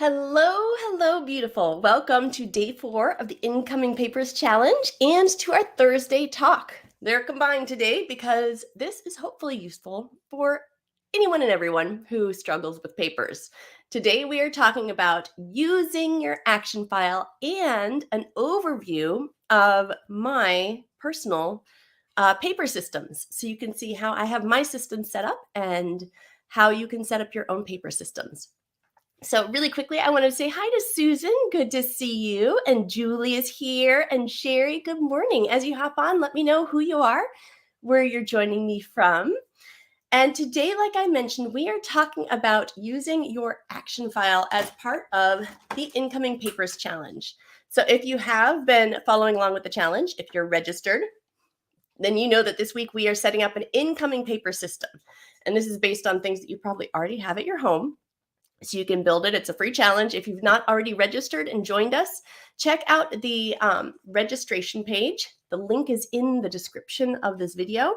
Hello, hello, beautiful. Welcome to day 4 of the Incoming Papers Challenge and to our Thursday talk. They're combined today because this is hopefully useful for anyone and everyone who struggles with papers. Today we are talking about using your action file and an overview of my personal paper systems. So you can see how I have my system set up and how you can set up your own paper systems. So really quickly, I want to say hi to Susan. Good to see you. And Julie is here. And Sherry, good morning. As you hop on, let me know who you are, where you're joining me from. And today, like I mentioned, we are talking about using your action file as part of the Incoming Papers Challenge. So if you have been following along with the challenge, if you're registered, then you know that this week we are setting up an incoming paper system. And this is based on things that you probably already have at your home. So you can build it. It's a free challenge. If you've not already registered and joined us, check out the registration page. The link is in the description of this video.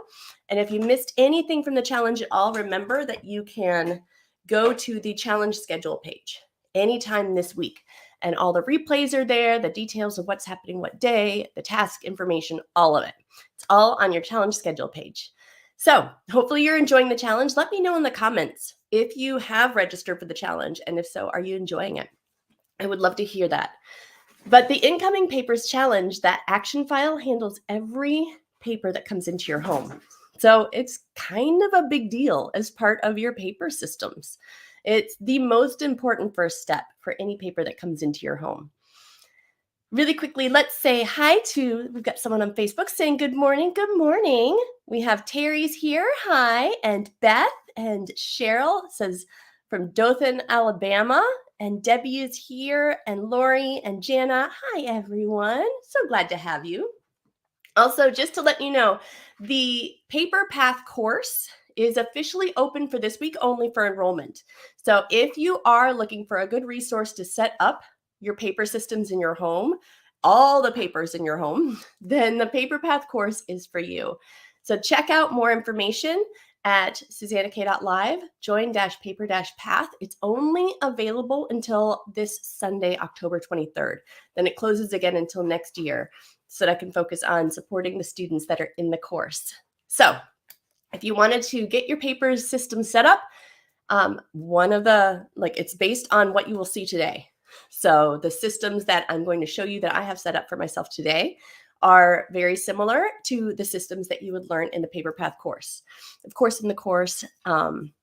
And if you missed anything from the challenge at all, remember that you can go to the challenge schedule page anytime this week. And all the replays are there, the details of what's happening what day, the task information, all of it. It's all on your challenge schedule page. So hopefully you're enjoying the challenge. Let me know in the comments if you have registered for the challenge, and if so, are you enjoying it? I would love to hear that. But the Incoming Papers Challenge, that action file handles every paper that comes into your home. So it's kind of a big deal as part of your paper systems. It's the most important first step for any paper that comes into your home. Really quickly, let's say hi to, we've got someone on Facebook saying good morning. Good morning. We have Terry's here. Hi. And Beth and Cheryl says from Dothan, Alabama. And Debbie is here. And Lori and Jana. Hi, everyone. So glad to have you. Also, just to let you know, the Paper Path course is officially open for this week only for enrollment. So if you are looking for a good resource to set up your paper systems in your home, all the papers in your home, then the Paper Path course is for you. So check out more information at suzannakaye.live, join-paper-path. It's only available until this Sunday, October 23rd. Then it closes again until next year so that I can focus on supporting the students that are in the course. So if you wanted to get your paper system set up, it's based on what you will see today. So the systems that I'm going to show you that I have set up for myself today are very similar to the systems that you would learn in the Paper Path course. Of course, in the course,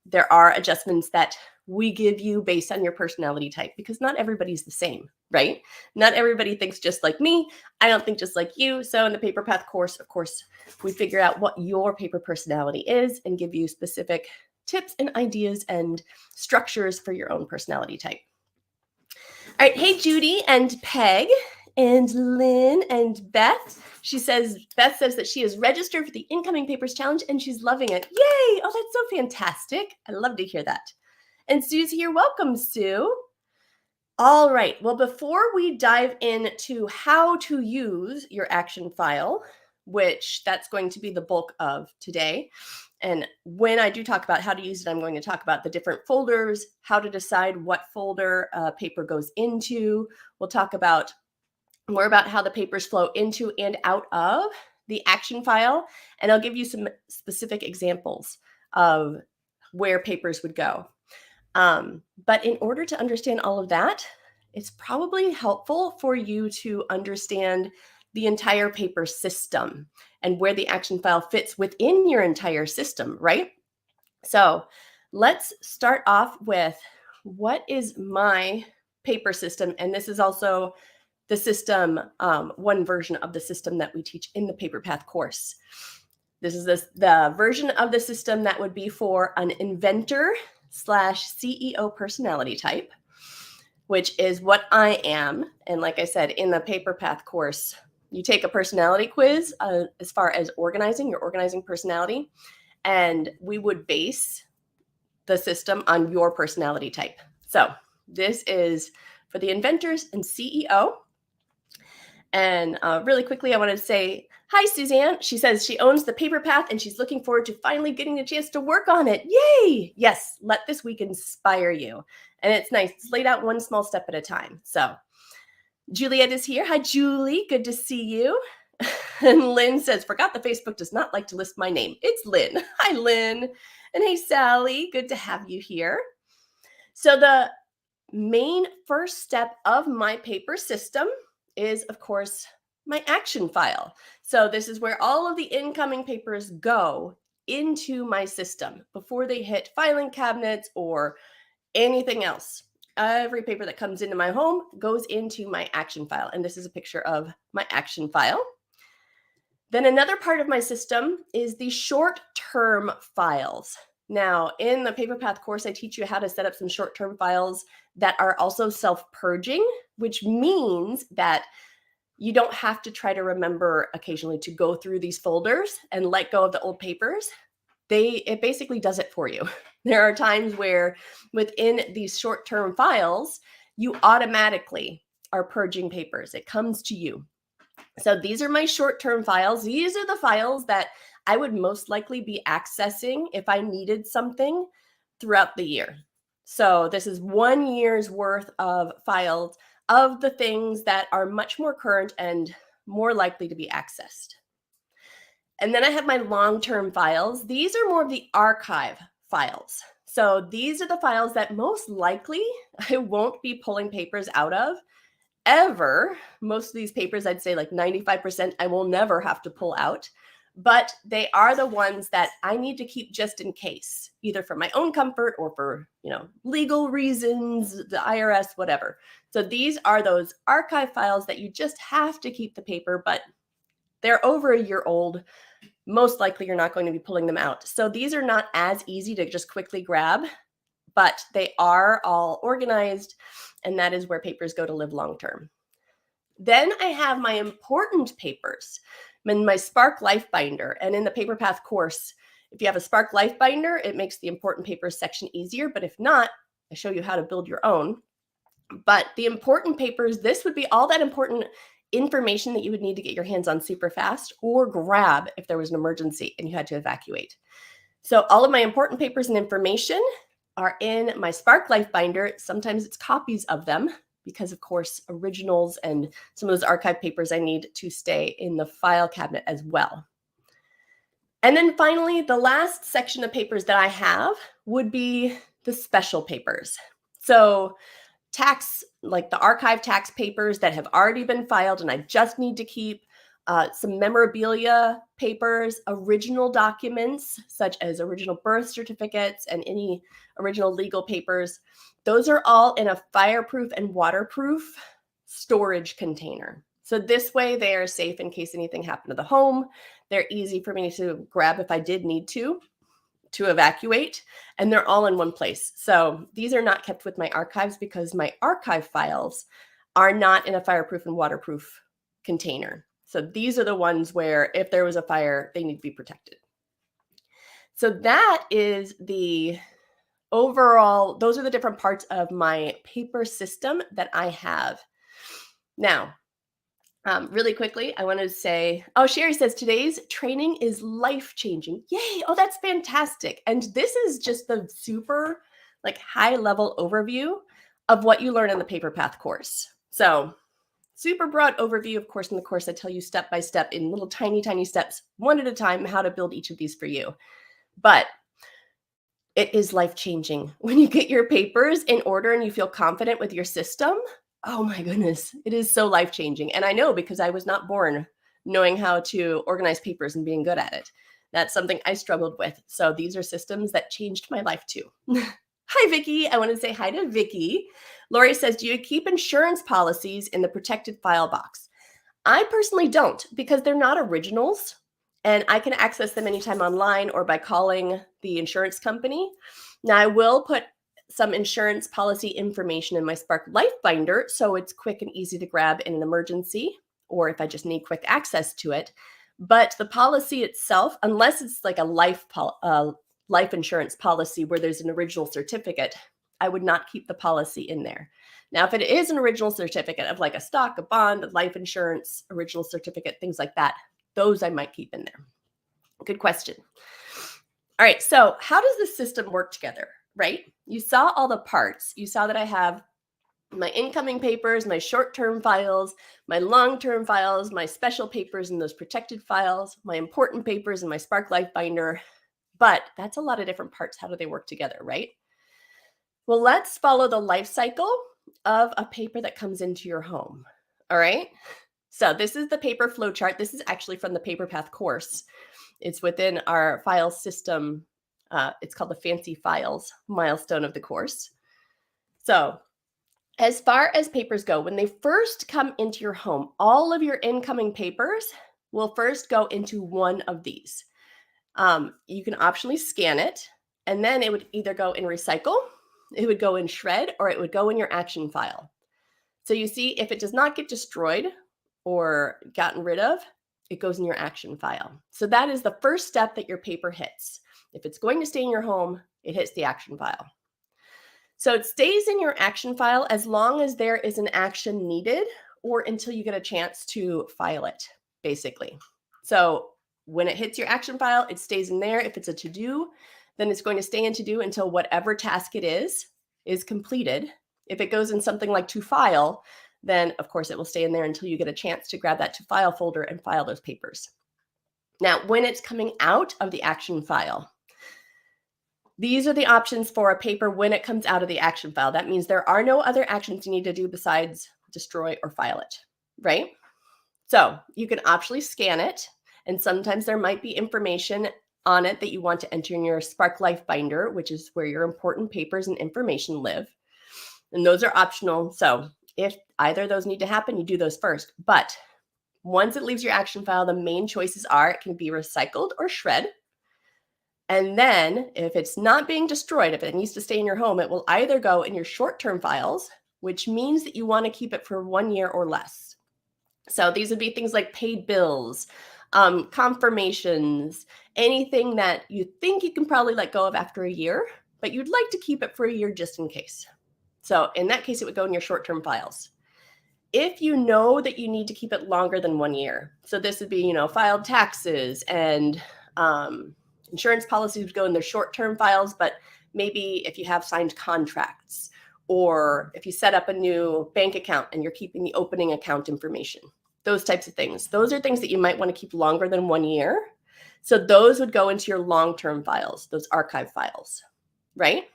there are adjustments that we give you based on your personality type, because not everybody's the same, right? Not everybody thinks just like me. I don't think just like you. So in the Paper Path course, of course, we figure out what your paper personality is and give you specific tips and ideas and structures for your own personality type. All right. Hey, Judy and Peg and Lynn and Beth. Beth says that she is registered for the Incoming Papers Challenge and she's loving it. Yay. Oh, that's so fantastic. I love to hear that. And Sue's here. Welcome, Sue. All right. Well, before we dive into how to use your action file, which that's going to be the bulk of today, and when I do talk about how to use it, I'm going to talk about the different folders, how to decide what folder paper goes into. We'll talk about more about how the papers flow into and out of the action file. And I'll give you some specific examples of where papers would go. But in order to understand all of that, it's probably helpful for you to understand the entire paper system and where the action file fits within your entire system, right? So let's start off with what is my paper system. And this is also the system, one version of the system that we teach in the Paper Path course. This is the version of the system that would be for an inventor/CEO personality type, which is what I am. And like I said, in the Paper Path course, you take a personality quiz as far as your organizing personality, and we would base the system on your personality type. So this is for the inventors and CEO. And really quickly, I want to say hi, Suzanne. She says she owns the paper path and she's looking forward to finally getting a chance to work on it. Yay! Yes, let this week inspire you. And it's nice. It's laid out one small step at a time. So Juliet is here. Hi, Julie. Good to see you. And Lynn says, forgot the Facebook does not like to list my name. It's Lynn. Hi, Lynn. And hey, Sally. Good to have you here. So the main first step of my paper system is, of course, my action file. So this is where all of the incoming papers go into my system before they hit filing cabinets or anything else. Every paper that comes into my home goes into my action file. And this is a picture of my action file. Then another part of my system is the short-term files. Now, in the Paper Path course, I teach you how to set up some short-term files that are also self-purging, which means that you don't have to try to remember occasionally to go through these folders and let go of the old papers. It basically does it for you. There are times where within these short-term files, you automatically are purging papers. It comes to you. So these are my short-term files. These are the files that I would most likely be accessing if I needed something throughout the year. So this is 1 year's worth of files of the things that are much more current and more likely to be accessed. And then I have my long-term files. These are more of the archive files. So these are the files that most likely I won't be pulling papers out of ever. Most of these papers, I'd say like 95%, I will never have to pull out. But they are the ones that I need to keep just in case, either for my own comfort or for, legal reasons, the IRS, whatever. So these are those archive files that you just have to keep the paper, but they're over a year old. Most likely you're not going to be pulling them out. So these are not as easy to just quickly grab, but they are all organized, and that is where papers go to live long term. Then I have my important papers in my Spark Life Binder. And in the Paper Path course, if you have a Spark Life Binder, it makes the important papers section easier. But if not, I show you how to build your own. But the important papers, this would be all that important information that you would need to get your hands on super fast or grab if there was an emergency and you had to evacuate. So all of my important papers and information are in my Spark Life Binder. Sometimes it's copies of them because, of course, originals and some of those archive papers I need to stay in the file cabinet as well. And then finally, the last section of papers that I have would be the special papers. So tax, like the archive tax papers that have already been filed and I just need to keep, some memorabilia papers, original documents, such as original birth certificates and any original legal papers. Those are all in a fireproof and waterproof storage container. So this way they are safe in case anything happened to the home. They're easy for me to grab if I did need to evacuate, and they're all in one place. So these are not kept with my archives because my archive files are not in a fireproof and waterproof container. So these are the ones where if there was a fire, they need to be protected. So that is the overall, those are the different parts of my paper system that I have. Now, really quickly, I want to say, Sherry says today's training is life-changing. Yay. Oh, that's fantastic. And this is just the super high level overview of what you learn in the Paper Path course. So super broad overview. Of course, in the course, I tell you step by step in little tiny steps, one at a time, how to build each of these for you. But it is life-changing when you get your papers in order and you feel confident with your system. Oh my goodness, it is so life-changing. And I know because I was not born knowing how to organize papers and being good at it. That's something I struggled with. So these are systems that changed my life too. Hi, Vicki. I want to say hi to Vicki. Lori says, do you keep insurance policies in the protected file box? I personally don't because they're not originals and I can access them anytime online or by calling the insurance company. Now, I will put some insurance policy information in my Spark Life Binder so it's quick and easy to grab in an emergency or if I just need quick access to it. But the policy itself, unless it's like a life insurance policy where there's an original certificate, I would not keep the policy in there. Now, if it is an original certificate of like a stock, a bond, a life insurance, original certificate, things like that, those I might keep in there. Good question. All right, so how does the system work together, right? You saw all the parts. You saw that I have my incoming papers, my short-term files, my long-term files, my special papers and those protected files, my important papers and my Spark Life binder. But that's a lot of different parts. How do they work together, right? Well, let's follow the life cycle of a paper that comes into your home. All right. So this is the paper flow chart. This is actually from the Paper Path course. It's within our file system. It's called the Fancy Files milestone of the course. So as far as papers go, when they first come into your home, all of your incoming papers will first go into one of these. You can optionally scan it, and then it would either go in recycle, it would go in shred, or it would go in your action file. So you see, if it does not get destroyed or gotten rid of, it goes in your action file. So that is the first step that your paper hits. If it's going to stay in your home, it hits the action file. So it stays in your action file as long as there is an action needed or until you get a chance to file it, basically. So when it hits your action file, it stays in there. If it's a to-do, then it's going to stay in to-do until whatever task it is completed. If it goes in something like to file, then of course it will stay in there until you get a chance to grab that to file folder and file those papers. Now, when it's coming out of the action file, these are the options for a paper when it comes out of the action file. That means there are no other actions you need to do besides destroy or file it, right? So you can optionally scan it, and sometimes there might be information on it that you want to enter in your Spark Life binder, which is where your important papers and information live. And those are optional. So if either of those need to happen, you do those first. But once it leaves your action file, the main choices are it can be recycled or shred. And then if it's not being destroyed, if it needs to stay in your home, it will either go in your short-term files, which means that you want to keep it for 1 year or less. So these would be things like paid bills, confirmations, anything that you think you can probably let go of after a year, but you'd like to keep it for a year just in case. So in that case, it would go in your short-term files. If you know that you need to keep it longer than 1 year, so this would be, filed taxes and insurance policies would go in their short-term files, but maybe if you have signed contracts or if you set up a new bank account and you're keeping the opening account information, those types of things. Those are things that you might want to keep longer than 1 year. So those would go into your long-term files, those archive files, right?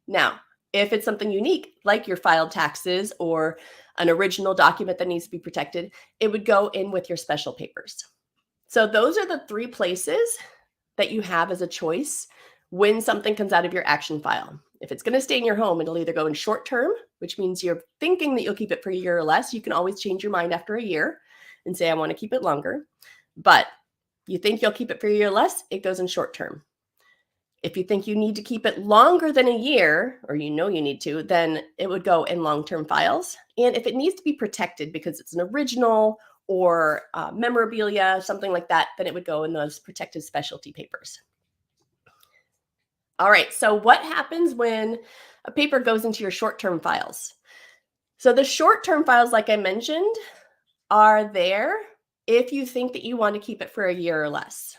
Now, if it's something unique, like your filed taxes or an original document that needs to be protected, it would go in with your special papers. So those are the 3 places that you have as a choice when something comes out of your action file. If it's going to stay in your home, it'll either go in short term, which means you're thinking that you'll keep it for a year or less. You can always change your mind after a year and say, I want to keep it longer. But you think you'll keep it for a year or less, it goes in short term. If you think you need to keep it longer than a year, or you need to, then it would go in long-term files. And if it needs to be protected because it's an original or memorabilia, something like that, then it would go in those protected specialty papers. All right, so what happens when a paper goes into your short-term files? So the short-term files, like I mentioned, are there if you think that you want to keep it for a year or less.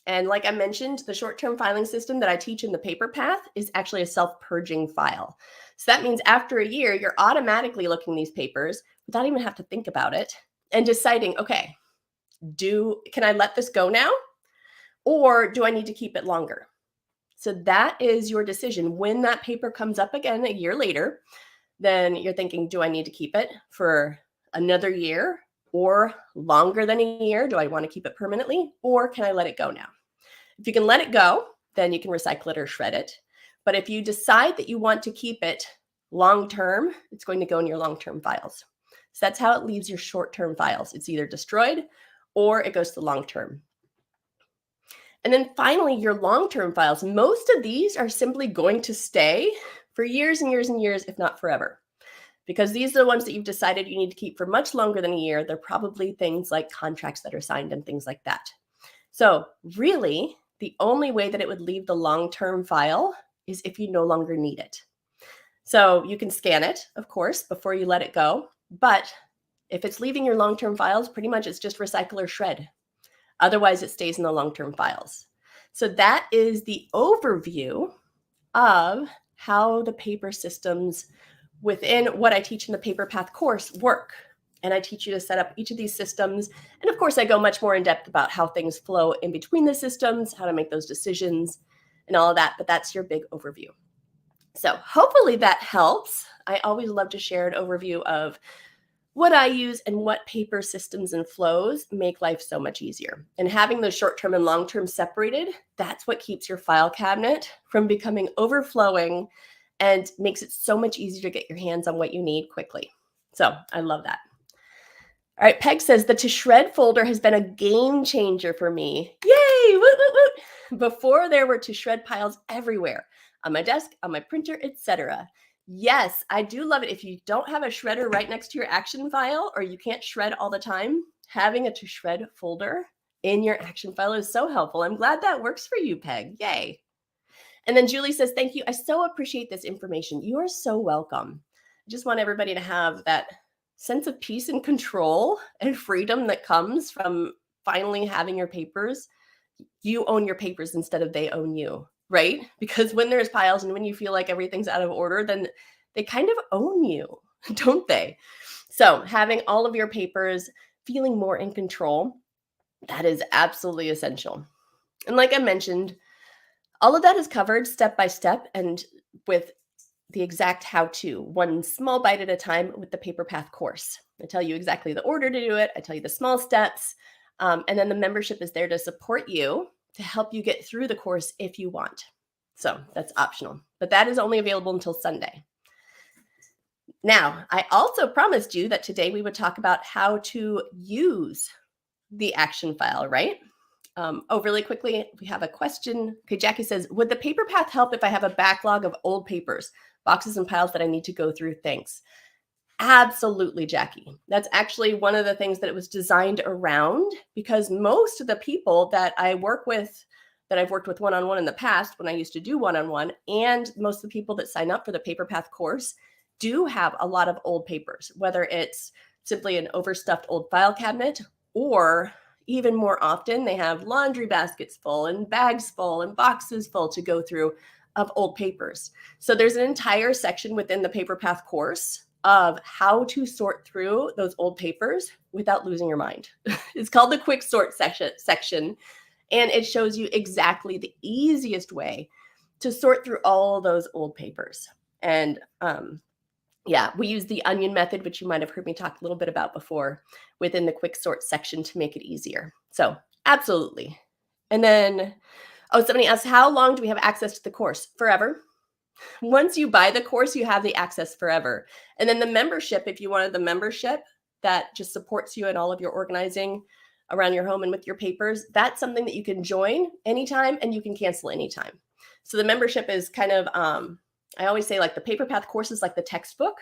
And like I mentioned, the short-term filing system that I teach in the paper path is actually a self-purging file. So that means after a year, you're automatically looking these papers without even have to think about it and deciding, okay, can I let this go now? Or do I need to keep it longer? So that is your decision. When that paper comes up again a year later, then you're thinking, do I need to keep it for another year or longer than a year? Do I want to keep it permanently, or can I let it go now? If you can let it go, then you can recycle it or shred it. But if you decide that you want to keep it long-term, it's going to go in your long-term files. So that's how it leaves your short-term files. It's either destroyed or it goes to long-term. And then finally, your long-term files. Most of these are simply going to stay for years and years and years, if not forever. Because these are the ones that you've decided you need to keep for much longer than a year. They're probably things like contracts that are signed and things like that. So really, the only way that it would leave the long-term file is if you no longer need it. So you can scan it, of course, before you let it go. But if it's leaving your long-term files, pretty much it's just recycle or shred. Otherwise, it stays in the long-term files. So that is the overview of how the paper systems within what I teach in the Paper Path course work. And I teach you to set up each of these systems. And of course, I go much more in depth about how things flow in between the systems, how to make those decisions, and all of that. But that's your big overview. So hopefully that helps. I always love to share an overview of what I use and what paper systems and flows make life so much easier. And having those short-term and long-term separated, that's what keeps your file cabinet from becoming overflowing and makes it so much easier to get your hands on what you need quickly. So I love that. All right, Peg says the to shred folder has been a game changer for me. Yay! Woot, woot, woot. Before there were to shred piles everywhere, on my desk, on my printer, etc. Yes, I do love it. If you don't have a shredder right next to your action file or you can't shred all the time, having a to shred folder in your action file is so helpful. I'm glad that works for you, Peg. Yay. And then Julie says, thank you. I so appreciate this information. You are so welcome. I just want everybody to have that sense of peace and control and freedom that comes from finally having your papers. You own your papers instead of they own you, right? Because when there's piles and when you feel like everything's out of order, then they kind of own you, don't they? So having all of your papers, feeling more in control, that is absolutely essential. And like I mentioned, all of that is covered step by step and with the exact how-to, one small bite at a time with the Paper Path course. I tell you exactly the order to do it. I tell you the small steps. And then the membership is there to support you, to help you get through the course if you want. So that's optional, but that is only available until Sunday. Now, I also promised you that today we would talk about how to use the action file, right? Really quickly, we have a question. Okay, Jackie says, would the Paper Path help if I have a backlog of old papers, boxes and piles that I need to go through? Thanks. Absolutely, Jackie. That's actually one of the things that it was designed around, because most of the people that I work with, that I've worked with one-on-one in the past when I used to do one-on-one, and most of the people that sign up for the Paper Path course do have a lot of old papers, whether it's simply an overstuffed old file cabinet, or even more often, they have laundry baskets full and bags full and boxes full to go through of old papers. So there's an entire section within the Paper Path course of how to sort through those old papers without losing your mind. It's called the quick sort section, and it shows you exactly the easiest way to sort through all those old papers. And yeah, we use the onion method, which you might have heard me talk a little bit about before, within the quick sort section to make it easier. So absolutely. And then, somebody asked, how long do we have access to the course? Forever. Once you buy the course, you have the access forever. And then the membership, if you wanted the membership that just supports you in all of your organizing around your home and with your papers, that's something that you can join anytime and you can cancel anytime. So the membership is kind of, I always say, like the Paper Path course is like the textbook,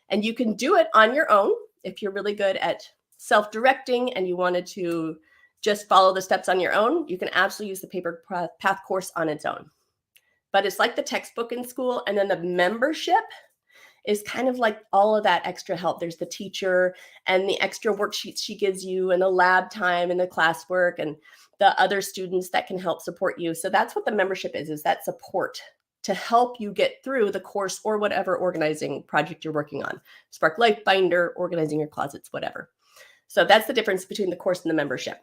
and you can do it on your own if you're really good at self-directing and you wanted to just follow the steps on your own. You can absolutely use the Paper Path course on its own. But it's like the textbook in school, and then the membership is kind of like all of that extra help. There's the teacher and the extra worksheets she gives you and the lab time and the classwork and the other students that can help support you. So that's what the membership is that support to help you get through the course or whatever organizing project you're working on. Spark Life Binder, organizing your closets, whatever. So that's the difference between the course and the membership.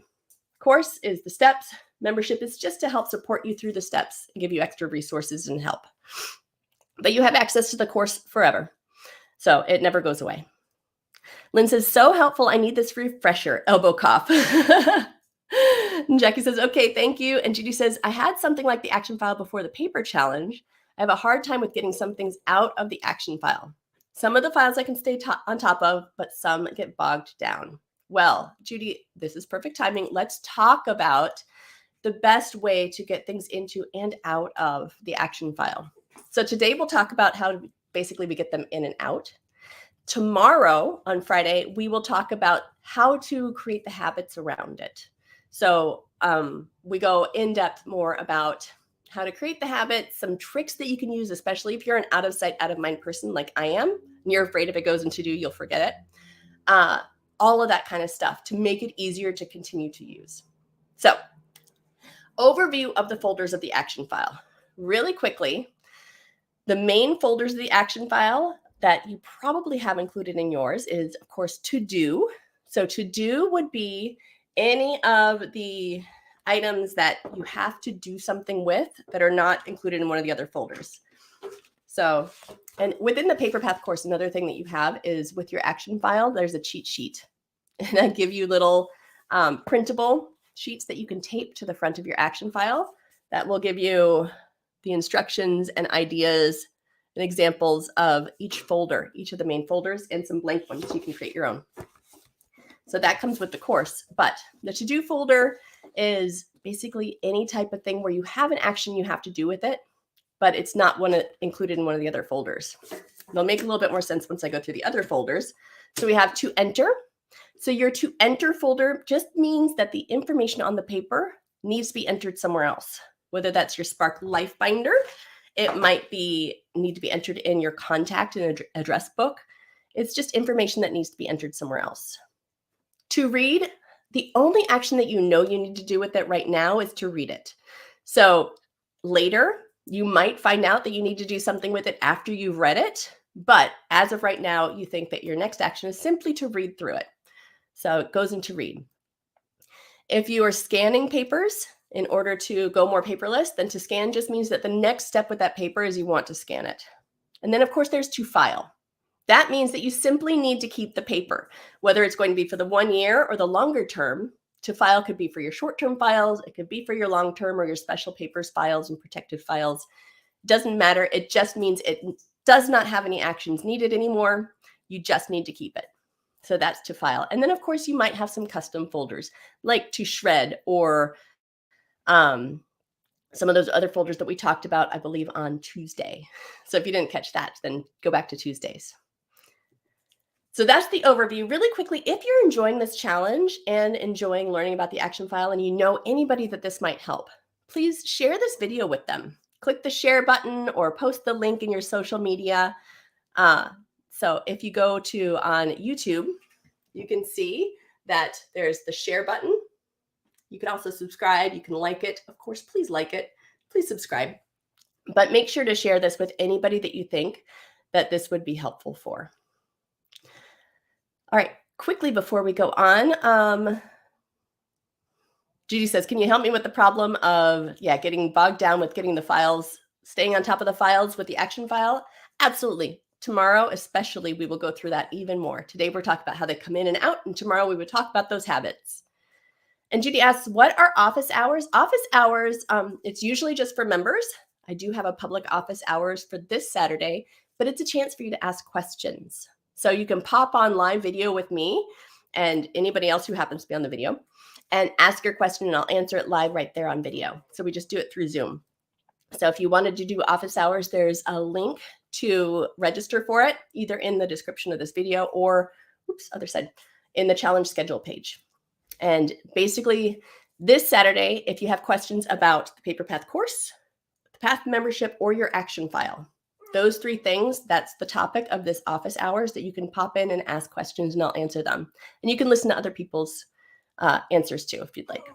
Course is the steps. Membership is just to help support you through the steps and give you extra resources and help. But you have access to the course forever. So it never goes away. Lynn says, so helpful. I need this refresher. Elbow cough. And Jackie says, okay, thank you. And Judy says, I had something like the action file before the paper challenge. I have a hard time with getting some things out of the action file. Some of the files I can stay on top of, but some get bogged down. Well, Judy, this is perfect timing. Let's talk about the best way to get things into and out of the action file. So today we'll talk about how to basically we get them in and out. Tomorrow on Friday, we will talk about how to create the habits around it. So we go in depth more about how to create the habit, some tricks that you can use, especially if you're an out of sight, out of mind person like I am, and you're afraid if it goes into do, you'll forget it. All of that kind of stuff to make it easier to continue to use. So, overview of the folders of the action file. Really quickly, the main folders of the action file that you probably have included in yours is, of course, to do. So to do would be any of the items that you have to do something with that are not included in one of the other folders. So, and within the paper path course, another thing that you have is with your action file, there's a cheat sheet. And I give you little printable sheets that you can tape to the front of your action file that will give you the instructions and ideas and examples of each folder, each of the main folders, and some blank ones so you can create your own. So that comes with the course. But the to-do folder is basically any type of thing where you have an action you have to do with it, but it's not included in one of the other folders. They'll make a little bit more sense once I go through the other folders. So we have to enter. So your to enter folder just means that the information on the paper needs to be entered somewhere else, whether that's your Spark Life Binder. It might need to be entered in your contact and address book. It's just information that needs to be entered somewhere else. To read, the only action that you know you need to do with it right now is to read it. So later, you might find out that you need to do something with it after you've read it. But as of right now, you think that your next action is simply to read through it. So it goes into read. If you are scanning papers in order to go more paperless, then to scan just means that the next step with that paper is you want to scan it. And then, of course, there's to file. That means that you simply need to keep the paper, whether it's going to be for the 1 year or the longer term. To file could be for your short-term files. It could be for your long-term or your special papers files and protected files. Doesn't matter. It just means it does not have any actions needed anymore. You just need to keep it. So that's to file. And then, of course, you might have some custom folders like to shred or some of those other folders that we talked about, I believe, on Tuesday. So if you didn't catch that, then go back to Tuesdays. So that's the overview. Really quickly, if you're enjoying this challenge and enjoying learning about the action file and you know anybody that this might help, please share this video with them. Click the share button or post the link in your social media. So if you go to on YouTube, you can see that there's the share button. You can also subscribe. You can like it. Of course, please like it. Please subscribe. But make sure to share this with anybody that you think that this would be helpful for. All right, quickly before we go on, Judy says, can you help me with the problem of, getting bogged down with getting the files, staying on top of the files with the action file? Absolutely. Tomorrow, especially, we will go through that even more. Today, we're talking about how they come in and out, and tomorrow we would talk about those habits. And Judy asks, what are office hours? Office hours, it's usually just for members. I do have a public office hours for this Saturday, but it's a chance for you to ask questions. So you can pop on live video with me and anybody else who happens to be on the video and ask your question and I'll answer it live right there on video. So we just do it through Zoom. So if you wanted to do office hours, there's a link to register for it, either in the description of this video or, other side, in the challenge schedule page. And basically this Saturday, if you have questions about the Paper Path course, the Path membership, or your action file, those three things, that's the topic of this office hours that you can pop in and ask questions and I'll answer them. And you can listen to other people's answers too, if you'd like.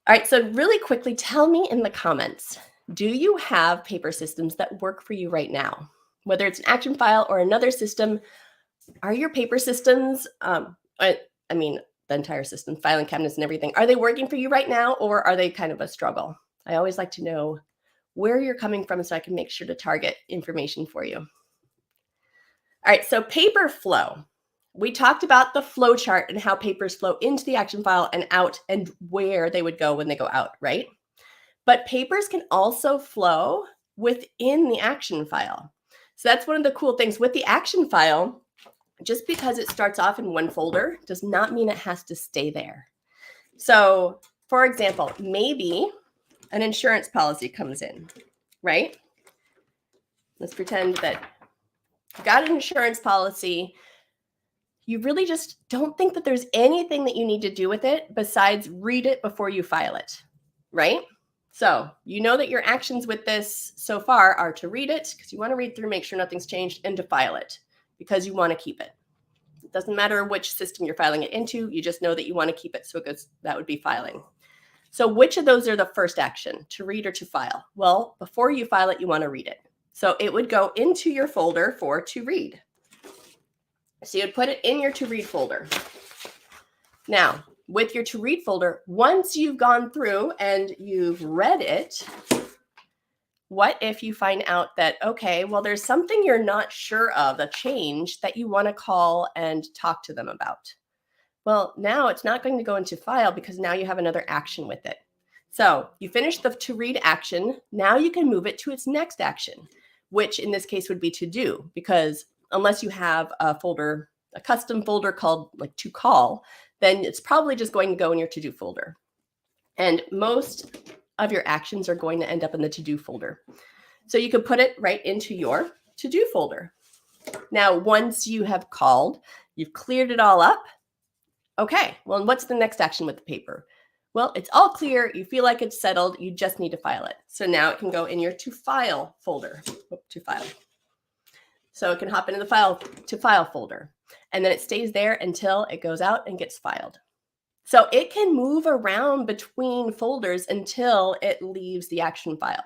All right, so really quickly, tell me in the comments, do you have paper systems that work for you right now? Whether it's an action file or another system, are your paper systems, the entire system, filing cabinets and everything, are they working for you right now or are they kind of a struggle? I always like to know where you're coming from so I can make sure to target information for you. All right, so paper flow. We talked about the flow chart and how papers flow into the action file and out and where they would go when they go out, right? But papers can also flow within the action file. So that's one of the cool things with the action file. Just because it starts off in one folder does not mean it has to stay there. So for example, maybe an insurance policy comes in, right? Let's pretend that you got an insurance policy. You really just don't think that there's anything that you need to do with it besides read it before you file it, right? So you know that your actions with this so far are to read it because you want to read through, make sure nothing's changed, and to file it because you want to keep it. It doesn't matter which system you're filing it into. You just know that you want to keep it. So it goes, that would be filing. So which of those are the first action, to read or to file? Well, before you file it, you want to read it. So it would go into your folder for to read. So you'd put it in your to read folder. Now, with your to read folder, once you've gone through and you've read it, what if you find out that, okay, well, there's something you're not sure of, a change that you want to call and talk to them about? Well, now it's not going to go into file because now you have another action with it. So you finish the to read action. Now you can move it to its next action, which in this case would be to do, because unless you have a folder, a custom folder called like to call, then it's probably just going to go in your to do folder. And most of your actions are going to end up in the to do folder. So you can put it right into your to do folder. Now, once you have called, you've cleared it all up. Okay, well, what's the next action with the paper? Well, it's all clear. You feel like it's settled. You just need to file it. So now it can go in your to file folder. To file. So it can hop into the to file folder. And then it stays there until it goes out and gets filed. So it can move around between folders until it leaves the action file.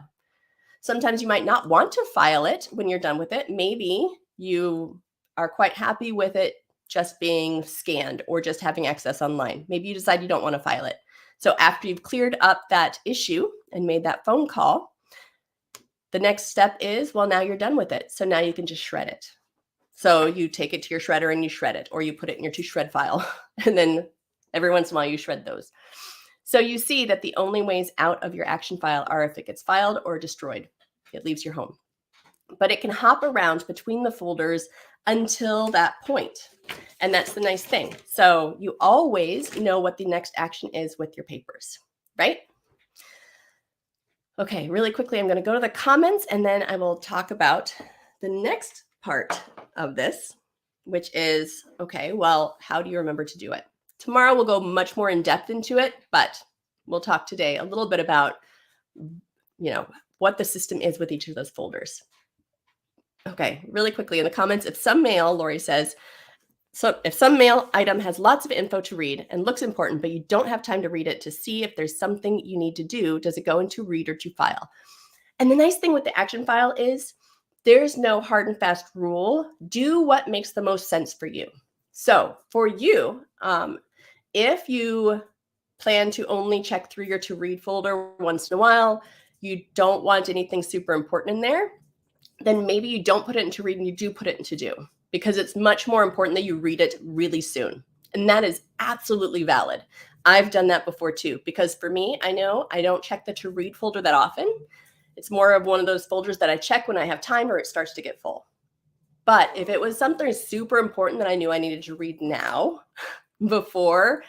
Sometimes you might not want to file it when you're done with it. Maybe you are quite happy with it just being scanned or just having access online. Maybe you decide you don't want to file it. So after you've cleared up that issue and made that phone call, the next step is, well, now you're done with it. So now you can just shred it. So you take it to your shredder and you shred it, or you put it in your to shred file. And then every once in a while you shred those. So you see that the only ways out of your action file are if it gets filed or destroyed. It leaves your home. But it can hop around between the folders until that point. And that's the nice thing. So you always know what the next action is with your papers, right? Okay, really quickly, I'm going to go to the comments and then I will talk about the next part of this, which is, okay, well, how do you remember to do it? Tomorrow we'll go much more in depth into it, but we'll talk today a little bit about, what the system is with each of those folders. Okay, really quickly in the comments, if some mail, Lori says, so if some mail item has lots of info to read and looks important, but you don't have time to read it to see if there's something you need to do, does it go into read or to file? And the nice thing with the action file is there's no hard and fast rule. Do what makes the most sense for you. So for you, if you plan to only check through your to read folder once in a while, you don't want anything super important in there, then maybe you don't put it into read and you do put it into do, because it's much more important that you read it really soon. And that is absolutely valid. I've done that before too, because for me, I know I don't check the to read folder that often. It's more of one of those folders that I check when I have time or it starts to get full. But if it was something super important that I knew I needed to read now before,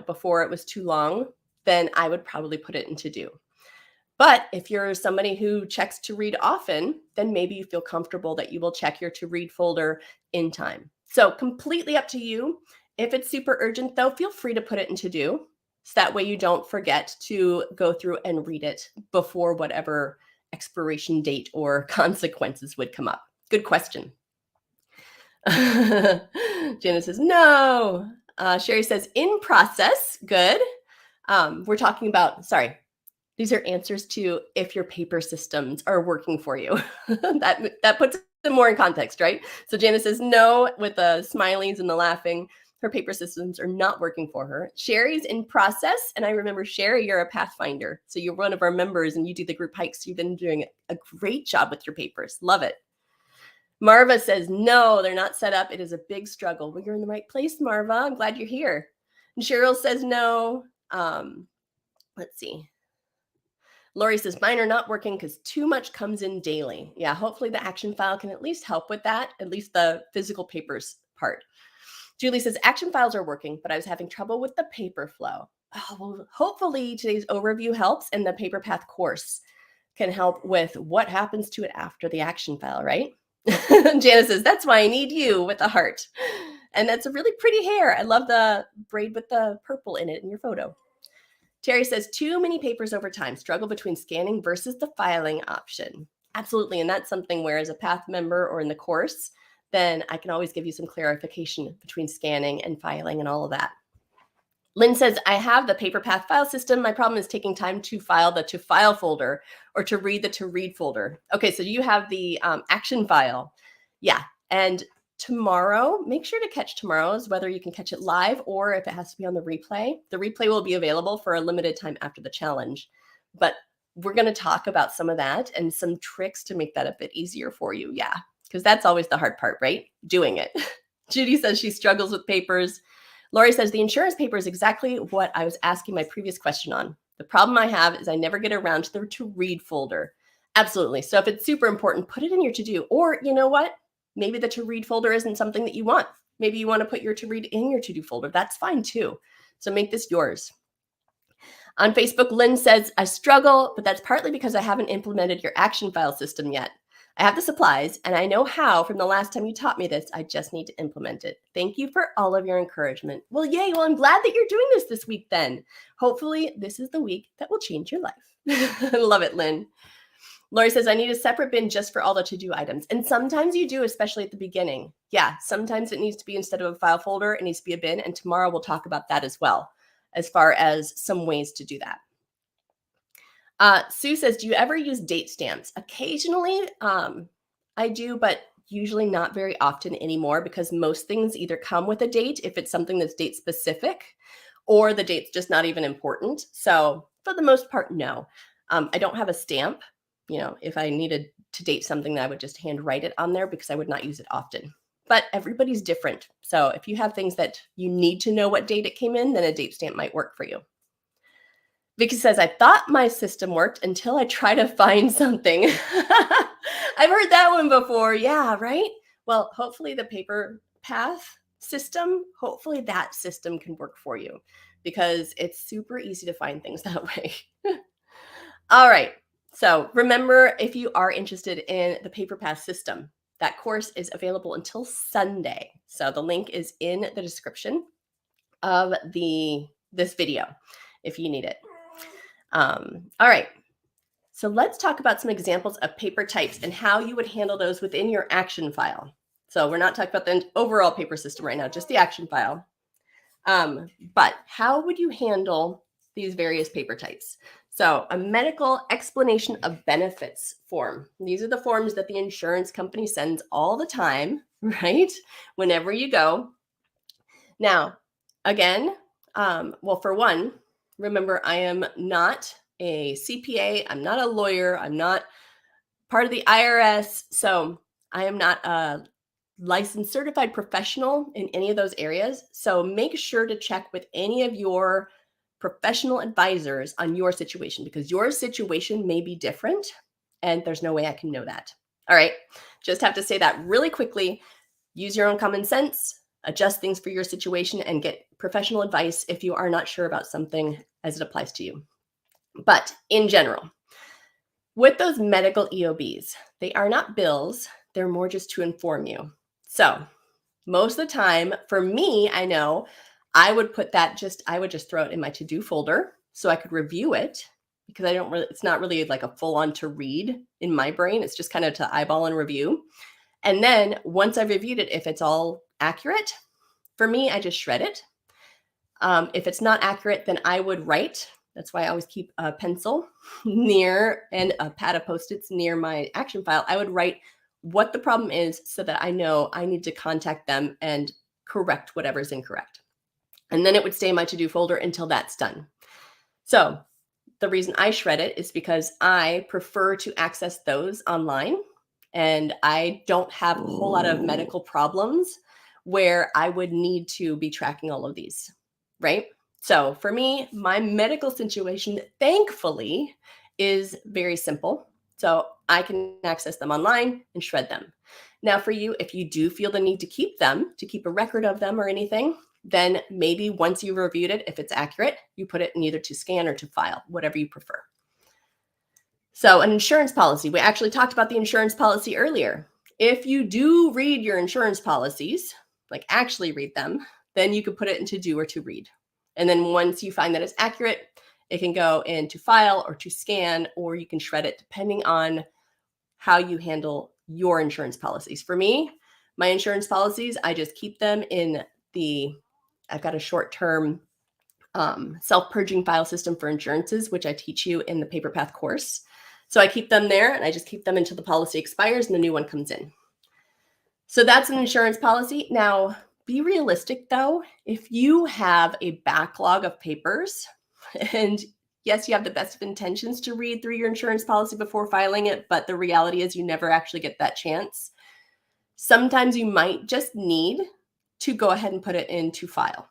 before it was too long, then I would probably put it into do. But if you're somebody who checks to read often, then maybe you feel comfortable that you will check your to read folder in time. So completely up to you. If it's super urgent though, feel free to put it into do. So that way you don't forget to go through and read it before whatever expiration date or consequences would come up. Good question. Jana says, no. Sherry says, in process. Good. We're talking about, these are answers to if your paper systems are working for you. that puts it more in context, right? So Jana says no with the smileys and the laughing. Her paper systems are not working for her. Sherry's in process. And I remember, Sherry, you're a Pathfinder. So you're one of our members and you do the group hikes. You've been doing a great job with your papers. Love it. Marva says, no, they're not set up. It is a big struggle. Well, you're in the right place, Marva. I'm glad you're here. And Cheryl says no. Let's see. Lori says, mine are not working because too much comes in daily. Yeah, hopefully the action file can at least help with that, at least the physical papers part. Julie says, action files are working, but I was having trouble with the paper flow. Oh, well, hopefully today's overview helps and the paper path course can help with what happens to it after the action file, right? Jana says, that's why I need you with a heart. And that's a really pretty hair. I love the braid with the purple in it in your photo. Terry says, too many papers over time, struggle between scanning versus the filing option. Absolutely. And that's something where as a PATH member or in the course, then I can always give you some clarification between scanning and filing and all of that. Lynn says, I have the paper path file system. My problem is taking time to file the to file folder or to read the to read folder. Okay, so you have the action file. Yeah, and tomorrow, make sure to catch tomorrow's, whether you can catch it live or if it has to be on the replay. The replay will be available for a limited time after the challenge. But we're going to talk about some of that and some tricks to make that a bit easier for you. Yeah, because that's always the hard part, right? Doing it. Judy says she struggles with papers. Lori says, the insurance paper is exactly what I was asking my previous question on. The problem I have is I never get around to the to read folder. Absolutely. So if it's super important, put it in your to do. Or you know what? Maybe the to read folder isn't something that you want. Maybe you want to put your to read in your to do folder. That's fine too. So make this yours. On Facebook, Lynn says, I struggle, but that's partly because I haven't implemented your action file system yet. I have the supplies and I know how from the last time you taught me this. I just need to implement it. Thank you for all of your encouragement. Well, yay. Well, I'm glad that you're doing this week then. Hopefully this is the week that will change your life. I love it, Lynn. Lori says, I need a separate bin just for all the to-do items. And sometimes you do, especially at the beginning. Yeah, sometimes it needs to be instead of a file folder, it needs to be a bin. And tomorrow we'll talk about that as well, as far as some ways to do that. Sue says, do you ever use date stamps? Occasionally, I do, but usually not very often anymore because most things either come with a date if it's something that's date specific or the date's just not even important. So for the most part, no. I don't have a stamp. You know, if I needed to date something, then I would just hand write it on there because I would not use it often. But everybody's different. So if you have things that you need to know what date it came in, then a date stamp might work for you. Vicky says, I thought my system worked until I try to find something. I've heard that one before. Yeah, right? Well, hopefully the paper path system, hopefully that system can work for you because it's super easy to find things that way. All right. So remember, if you are interested in the paper path system, that course is available until Sunday. So the link is in the description of this video if you need it. All right, so let's talk about some examples of paper types and how you would handle those within your action file. So we're not talking about the overall paper system right now, just the action file. But how would you handle these various paper types? So a medical explanation of benefits form. These are the forms that the insurance company sends all the time, right? Whenever you go. Now, again, well, for one, remember, I am not a CPA. I'm not a lawyer. I'm not part of the IRS. So I am not a licensed certified professional in any of those areas. So make sure to check with any of your professional advisors on your situation because your situation may be different and there's no way I can know that. All right. Just have to say that really quickly. Use your own common sense. Adjust things for your situation and get professional advice if you are not sure about something as it applies to you. But in general, with those medical EOBs, they are not bills. They're more just to inform you. So most of the time, for me, I know I would put that I would just throw it in my to-do folder so I could review it because it's not really like a full-on to read in my brain. It's just kind of to eyeball and review. And then once I've reviewed it, if it's all accurate, for me, I just shred it. If it's not accurate, then I would write. That's why I always keep a pencil near and a pad of Post-its near my action file. I would write what the problem is so that I know I need to contact them and correct whatever's incorrect. And then it would stay in my to-do folder until that's done. So the reason I shred it is because I prefer to access those online. And I don't have a whole lot of medical problems where I would need to be tracking all of these, right? So for me, my medical situation, thankfully, is very simple. So I can access them online and shred them. Now for you, if you do feel the need to keep them, to keep a record of them or anything, then maybe once you've reviewed it, if it's accurate, you put it in either to scan or to file, whatever you prefer. So an insurance policy, we actually talked about the insurance policy earlier. If you do read your insurance policies, like actually read them, then you could put it into do or to read. And then once you find that it's accurate, It can go into file or to scan, or you can shred it depending on how you handle your insurance policies. For me, my insurance policies, I just keep them in I've got a short-term self-purging file system for insurances, which I teach you in the Paper Path course. So I keep them there and I just keep them until the policy expires and the new one comes in. So that's an insurance policy. Now, be realistic though. If you have a backlog of papers, and yes, you have the best of intentions to read through your insurance policy before filing it, but the reality is you never actually get that chance. Sometimes you might just need to go ahead and put it into file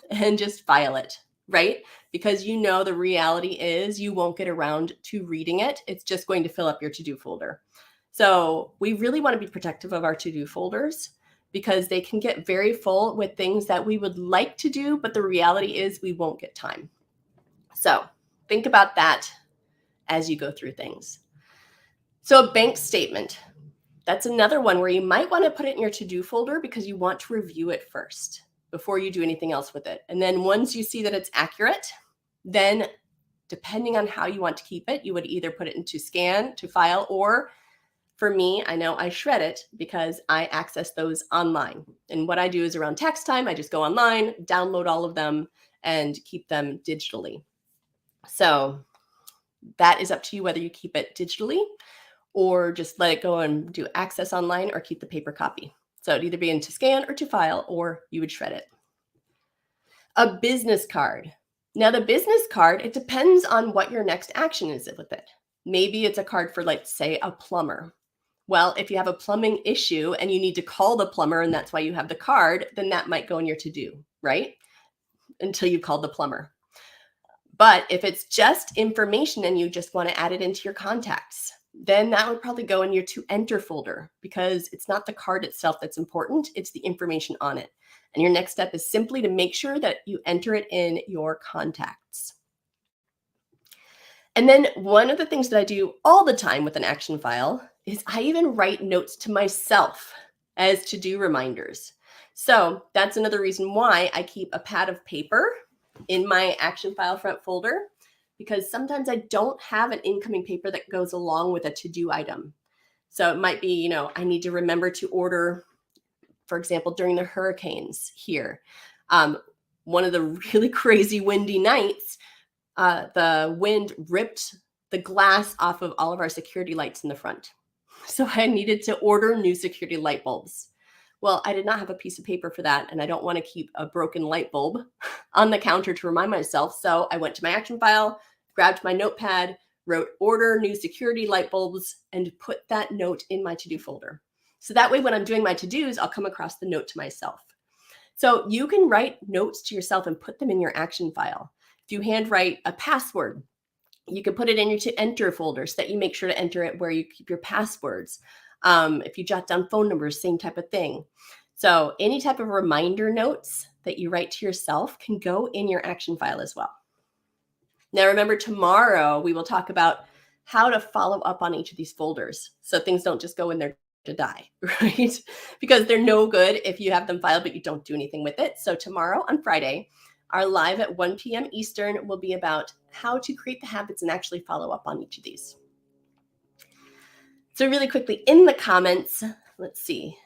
and just file it, right? Because you know the reality is you won't get around to reading it. It's just going to fill up your to-do folder. So we really want to be protective of our to-do folders because they can get very full with things that we would like to do, but the reality is we won't get time. So think about that as you go through things. So a bank statement, that's another one where you might want to put it in your to-do folder because you want to review it first before you do anything else with it. And then once you see that it's accurate, then depending on how you want to keep it, you would either put it into scan, to file, or for me, I know I shred it because I access those online. And what I do is around tax time, I just go online, download all of them, and keep them digitally. So that is up to you whether you keep it digitally or just let it go and do access online or keep the paper copy. So it'd either be into scan or to file, or you would shred it. A business card. Now the business card, it depends on what your next action is with it. Maybe it's a card for, like, say, a plumber. Well, if you have a plumbing issue and you need to call the plumber and that's why you have the card, then that might go in your to-do, right? Until you call the plumber. But if it's just information and you just want to add it into your contacts, then that would probably go in your to enter folder because it's not the card itself that's important, it's the information on it. And your next step is simply to make sure that you enter it in your contacts. And then one of the things that I do all the time with an action file is I even write notes to myself as to-do reminders. So that's another reason why I keep a pad of paper in my action file front folder, because sometimes I don't have an incoming paper that goes along with a to-do item. So it might be, I need to remember to order, for example, during the hurricanes here. One of the really crazy windy nights, the wind ripped the glass off of all of our security lights in the front. So I needed to order new security light bulbs. Well, I did not have a piece of paper for that, and I don't want to keep a broken light bulb on the counter to remind myself. So I went to my action file, grabbed my notepad, wrote order new security light bulbs, and put that note in my to-do folder. So that way, when I'm doing my to-dos, I'll come across the note to myself. So you can write notes to yourself and put them in your action file. If you handwrite a password, you can put it in your to enter folder so that you make sure to enter it where you keep your passwords. If you jot down phone numbers, same type of thing. So any type of reminder notes that you write to yourself can go in your action file as well. Now, remember, tomorrow we will talk about how to follow up on each of these folders so things don't just go in there to die, right? Because they're no good if you have them filed, but you don't do anything with it. So tomorrow on Friday, our live at 1 p.m. Eastern will be about how to create the habits and actually follow up on each of these. So really quickly in the comments, let's see.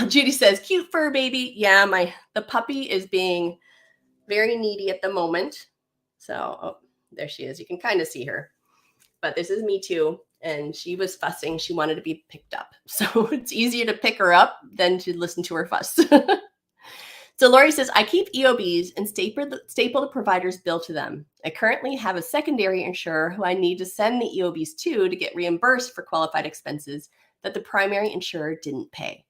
Judy says, cute fur baby. Yeah, the puppy is being very needy at the moment. So there she is. You can kind of see her. But this is me too. And she was fussing. She wanted to be picked up. So it's easier to pick her up than to listen to her fuss. So Lori says, I keep EOBs and staple the provider's bill to them. I currently have a secondary insurer who I need to send the EOBs to get reimbursed for qualified expenses that the primary insurer didn't pay.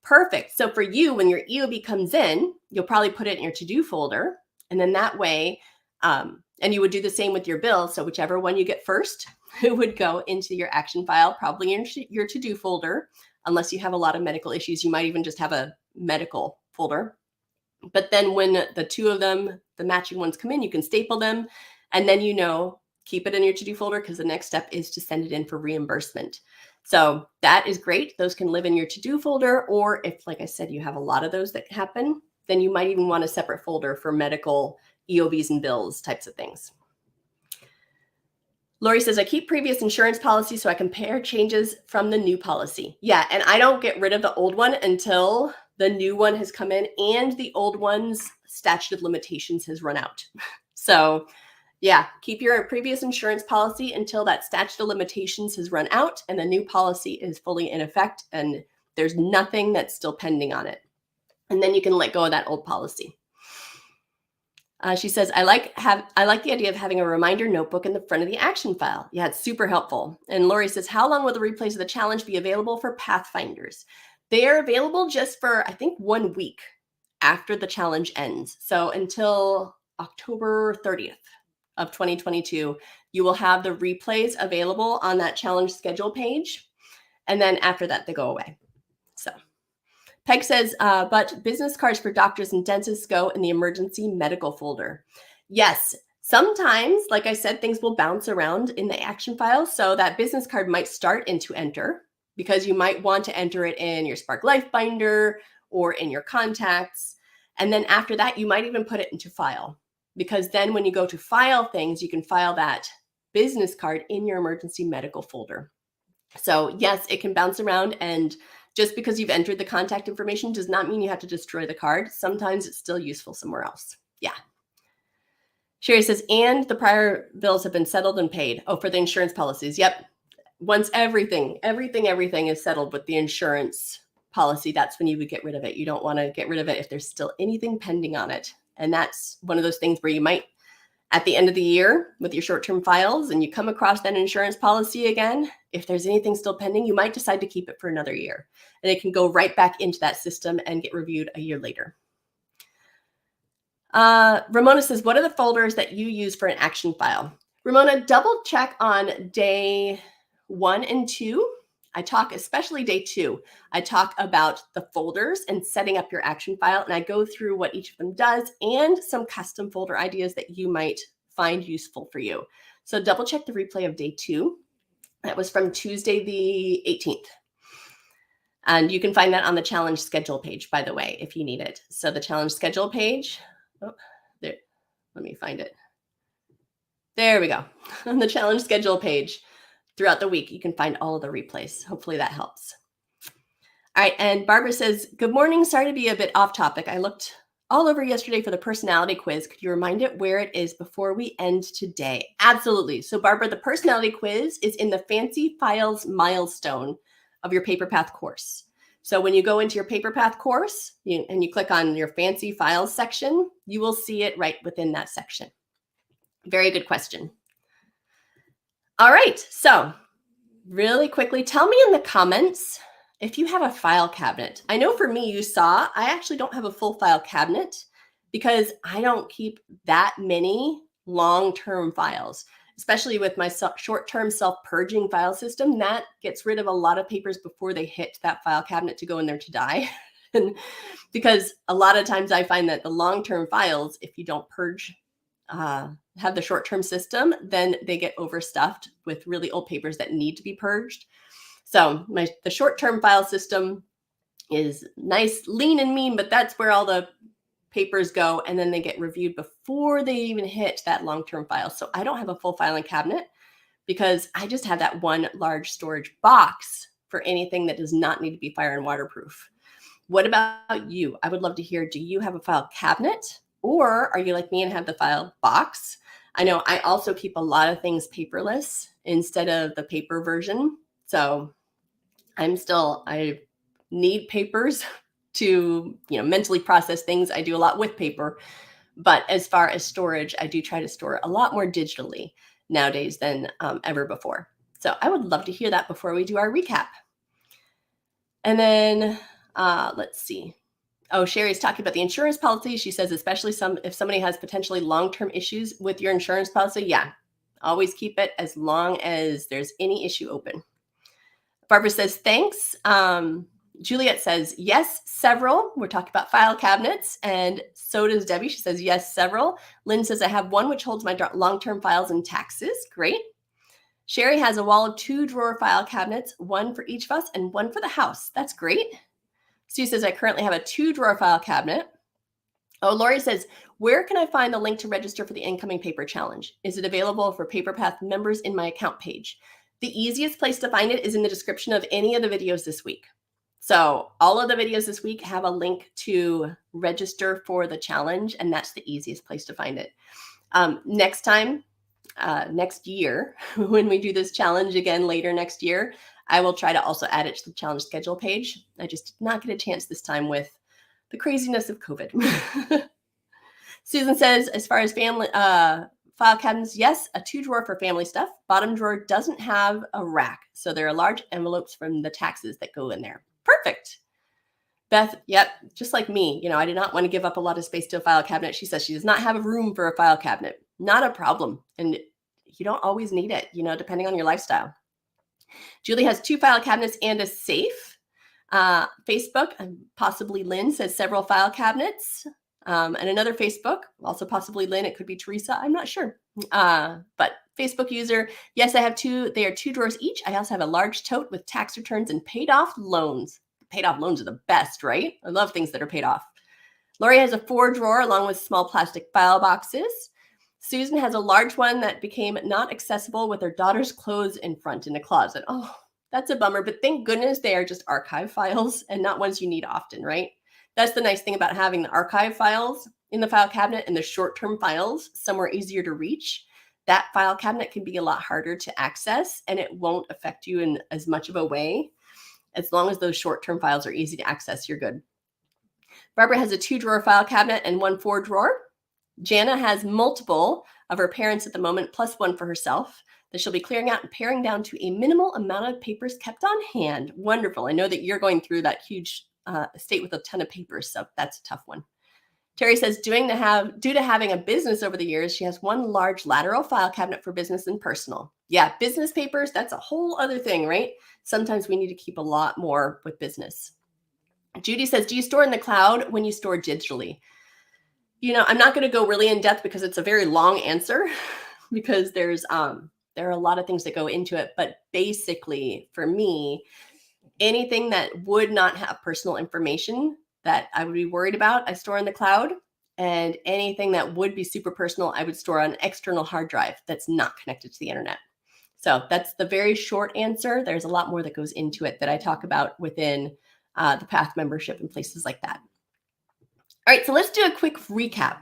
Perfect. So for you, when your EOB comes in, you'll probably put it in your to-do folder. And then that way, and you would do the same with your bill. So whichever one you get first, it would go into your action file, probably in your to-do folder. Unless you have a lot of medical issues, you might even just have a medical folder. But then when the two of them, the matching ones come in, you can staple them. And then, keep it in your to-do folder because the next step is to send it in for reimbursement. So that is great. Those can live in your to-do folder. Or if, like I said, you have a lot of those that happen, then you might even want a separate folder for medical EOBs and bills types of things. Lori says, I keep previous insurance policy so I compare changes from the new policy. Yeah, and I don't get rid of the old one until the new one has come in and the old one's statute of limitations has run out. So yeah, keep your previous insurance policy until that statute of limitations has run out and the new policy is fully in effect and there's nothing that's still pending on it. And then you can let go of that old policy. She says, I like the idea of having a reminder notebook in the front of the action file. Yeah, it's super helpful. And Lori says, how long will the replays of the challenge be available for Pathfinders? They are available just for, I think, 1 week after the challenge ends. So until October 30th of 2022, you will have the replays available on that challenge schedule page. And then after that, they go away. So Peg says, but business cards for doctors and dentists go in the emergency medical folder. Yes, sometimes, like I said, things will bounce around in the action file. So that business card might start into enter because you might want to enter it in your Spark Life binder or in your contacts. And then after that, you might even put it into file because then when you go to file things, you can file that business card in your emergency medical folder. So yes, it can bounce around, and just because you've entered the contact information does not mean you have to destroy the card. Sometimes it's still useful somewhere else. Yeah. Sherry says, and the prior bills have been settled and paid. Oh, for the insurance policies. Yep. Once everything is settled with the insurance policy, that's when you would get rid of it. You don't want to get rid of it if there's still anything pending on it. And that's one of those things where you might, at the end of the year with your short-term files and you come across that insurance policy again, if there's anything still pending, you might decide to keep it for another year. And it can go right back into that system and get reviewed a year later. Ramona says, what are the folders that you use for an action file? Ramona, double check on day 1 and 2. I talk, especially day 2, I talk about the folders and setting up your action file. And I go through what each of them does and some custom folder ideas that you might find useful for you. So double check the replay of day 2. That was from Tuesday, the 18th. And you can find that on the challenge schedule page, by the way, if you need it. So the challenge schedule page, there, let me find it. There we go. On the challenge schedule page, throughout the week, you can find all of the replays. Hopefully that helps. All right, and Barbara says, good morning. Sorry to be a bit off topic. I looked all over yesterday for the personality quiz. Could you remind it where it is before we end today? Absolutely. So Barbara, the personality quiz is in the Fancy Files milestone of your Paper Path course. So when you go into your Paper Path course and you click on your Fancy Files section, you will see it right within that section. Very good question. All right, so really quickly, tell me in the comments if you have a file cabinet. I know for me, you saw, I actually don't have a full file cabinet because I don't keep that many long-term files, especially with my short-term self-purging file system. That gets rid of a lot of papers before they hit that file cabinet to go in there to die. And because a lot of times I find that the long-term files, if you don't purge, have the short-term system, then they get overstuffed with really old papers that need to be purged. So the short-term file system is nice, lean and mean, but that's where all the papers go, and then they get reviewed before they even hit that long-term file. So I don't have a full filing cabinet because I just have that one large storage box for anything that does not need to be fire and waterproof. What about you? I would love to hear, do you have a file cabinet, or are you like me and have the file box? I know I also keep a lot of things paperless instead of the paper version. So I need papers to, mentally process things. I do a lot with paper, but as far as storage, I do try to store a lot more digitally nowadays than ever before. So I would love to hear that before we do our recap. And then let's see. Oh, Sherry's talking about the insurance policy. She says, especially if somebody has potentially long-term issues with your insurance policy, yeah, always keep it as long as there's any issue open. Barbara says, thanks. Juliet says, yes, several. We're talking about file cabinets. And so does Debbie. She says, yes, several. Lynn says, I have one which holds my long-term files and taxes. Great. Sherry has a wall of 2-drawer file cabinets, one for each of us and one for the house. That's great. Sue says, I currently have a 2-drawer file cabinet. Oh, Lori says, where can I find the link to register for the incoming paper challenge? Is it available for PaperPath members in my account page? The easiest place to find it is in the description of any of the videos this week. So all of the videos this week have a link to register for the challenge, and that's the easiest place to find it. Next time, next year, when we do this challenge again later next year, I will try to also add it to the challenge schedule page. I just did not get a chance this time with the craziness of COVID. Susan says, as far as family file cabinets, yes, a 2-drawer for family stuff. Bottom drawer doesn't have a rack, so there are large envelopes from the taxes that go in there. Perfect. Beth, yep, just like me, I did not want to give up a lot of space to a file cabinet. She says she does not have a room for a file cabinet. Not a problem. And you don't always need it, depending on your lifestyle. Julie has 2 file cabinets and a safe. Facebook, and possibly Lynn, says several file cabinets. And another Facebook, also possibly Lynn, it could be Teresa, I'm not sure. But Facebook user, yes, I have 2. They are 2 drawers each. I also have a large tote with tax returns and paid off loans. Paid off loans are the best, right? I love things that are paid off. Lori has a 4-drawer along with small plastic file boxes. Susan has a large one that became not accessible with her daughter's clothes in front in a closet. Oh, that's a bummer, but thank goodness they are just archive files and not ones you need often, right? That's the nice thing about having the archive files in the file cabinet and the short-term files somewhere easier to reach. That file cabinet can be a lot harder to access, and it won't affect you in as much of a way. As long as those short-term files are easy to access, you're good. Barbara has a 2-drawer file cabinet and 1 4-drawer. Jana has multiple of her parents at the moment, plus 1 for herself, that she'll be clearing out and paring down to a minimal amount of papers kept on hand. Wonderful. I know that you're going through that huge estate with a ton of papers, so that's a tough one. Terry says, due to having a business over the years, she has 1 large lateral file cabinet for business and personal. Yeah, business papers, that's a whole other thing, right? Sometimes we need to keep a lot more with business. Judy says, do you store in the cloud when you store digitally? I'm not going to go really in depth because it's a very long answer because there are a lot of things that go into it. But basically, for me, anything that would not have personal information that I would be worried about, I store in the cloud. And anything that would be super personal, I would store on an external hard drive that's not connected to the internet. So that's the very short answer. There's a lot more that goes into it that I talk about within the Path membership and places like that. All right, so let's do a quick recap.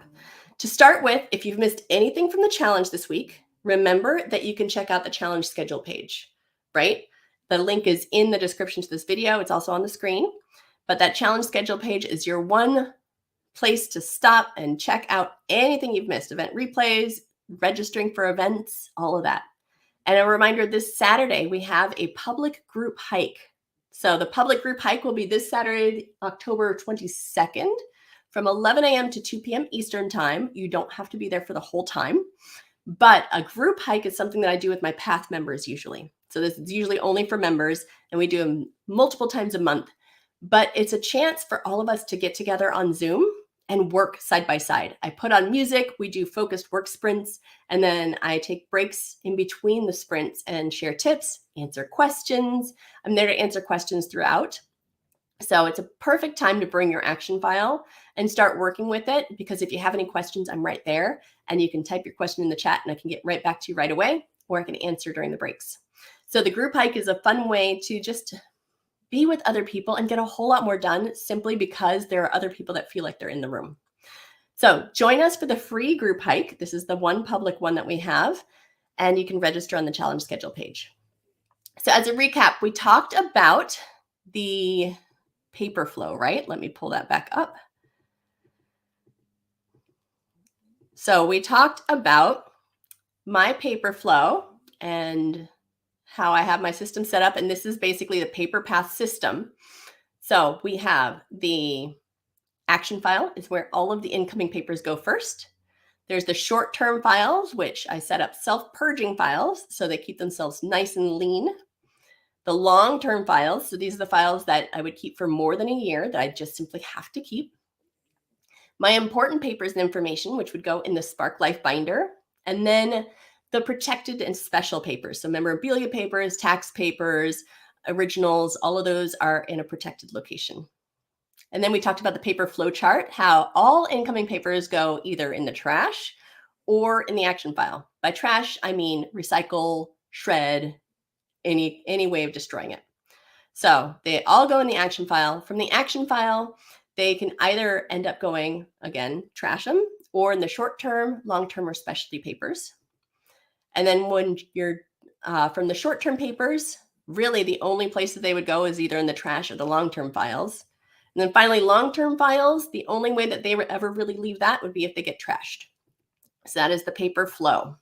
To start with, if you've missed anything from the challenge this week, remember that you can check out the challenge schedule page, right? The link is in the description to this video. It's also on the screen. But that challenge schedule page is your one place to stop and check out anything you've missed, event replays, registering for events, all of that. And a reminder, this Saturday, we have a public group hike. So the public group hike will be this Saturday, October 22nd, from 11 a.m. to 2 p.m. Eastern time. You don't have to be there for the whole time. But a group hike is something that I do with my Path members usually. So this is usually only for members, and we do them multiple times a month. But it's a chance for all of us to get together on Zoom and work side by side. I put on music, we do focused work sprints, and then I take breaks in between the sprints and share tips, answer questions. I'm there to answer questions throughout. So it's a perfect time to bring your action file and start working with it, because if you have any questions, I'm right there, and you can type your question in the chat and I can get right back to you right away, or I can answer during the breaks. So the group hike is a fun way to just be with other people and get a whole lot more done simply because there are other people that feel like they're in the room. So join us for the free group hike. This is the one public one that we have, and you can register on the challenge schedule page. So as a recap, we talked about the paper flow, right? Let me pull that back up. So we talked about my paper flow and how I have my system set up. And this is basically the paper path system. So we have the action file is where all of the incoming papers go first. There's the short-term files, which I set up self-purging files so they keep themselves nice and lean. The long-term files, so these are the files that I would keep for more than a year that I just simply have to keep. My important papers and information, which would go in the Spark Life binder, and then the protected and special papers. So memorabilia papers, tax papers, originals, all of those are in a protected location. And then we talked about the paper flow chart, how all incoming papers go either in the trash or in the action file. By trash, I mean recycle, shred, any way of destroying it. So they all go in the action file. From the action file, they can either end up going, again, trash them, or in the short term, long term, or specialty papers. And then when you're from the short term papers, really the only place that they would go is either in the trash or the long term files. And then finally, long term files, the only way that they would ever really leave that would be if they get trashed. So that is the paper flow.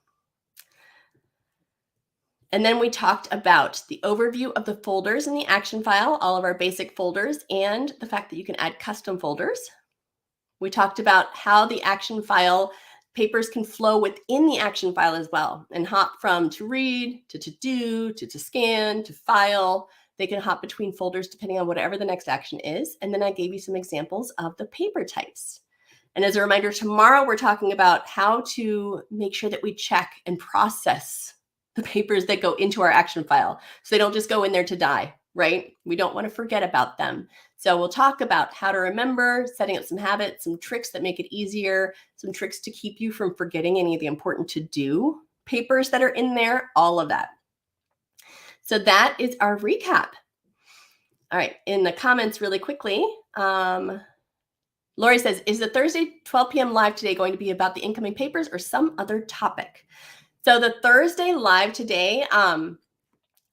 And then we talked about the overview of the folders in the action file, all of our basic folders, and the fact that you can add custom folders. We talked about how the action file papers can flow within the action file as well and hop from to read to do to scan to file. They can hop between folders depending on whatever the next action is. And then I gave you some examples of the paper types. And as a reminder, tomorrow we're talking about how to make sure that we check and process the papers that go into our action file so they don't just go in there to die, right? We don't want to forget about them. So we'll talk about how to remember, setting up some habits, some tricks that make it easier, some tricks to keep you from forgetting any of the important to-do papers that are in there, all of that. So that is our recap. All right, in the comments really quickly, Lori says, is the Thursday 12 p.m. live today going to be about the incoming papers or some other topic? So the Thursday live today, I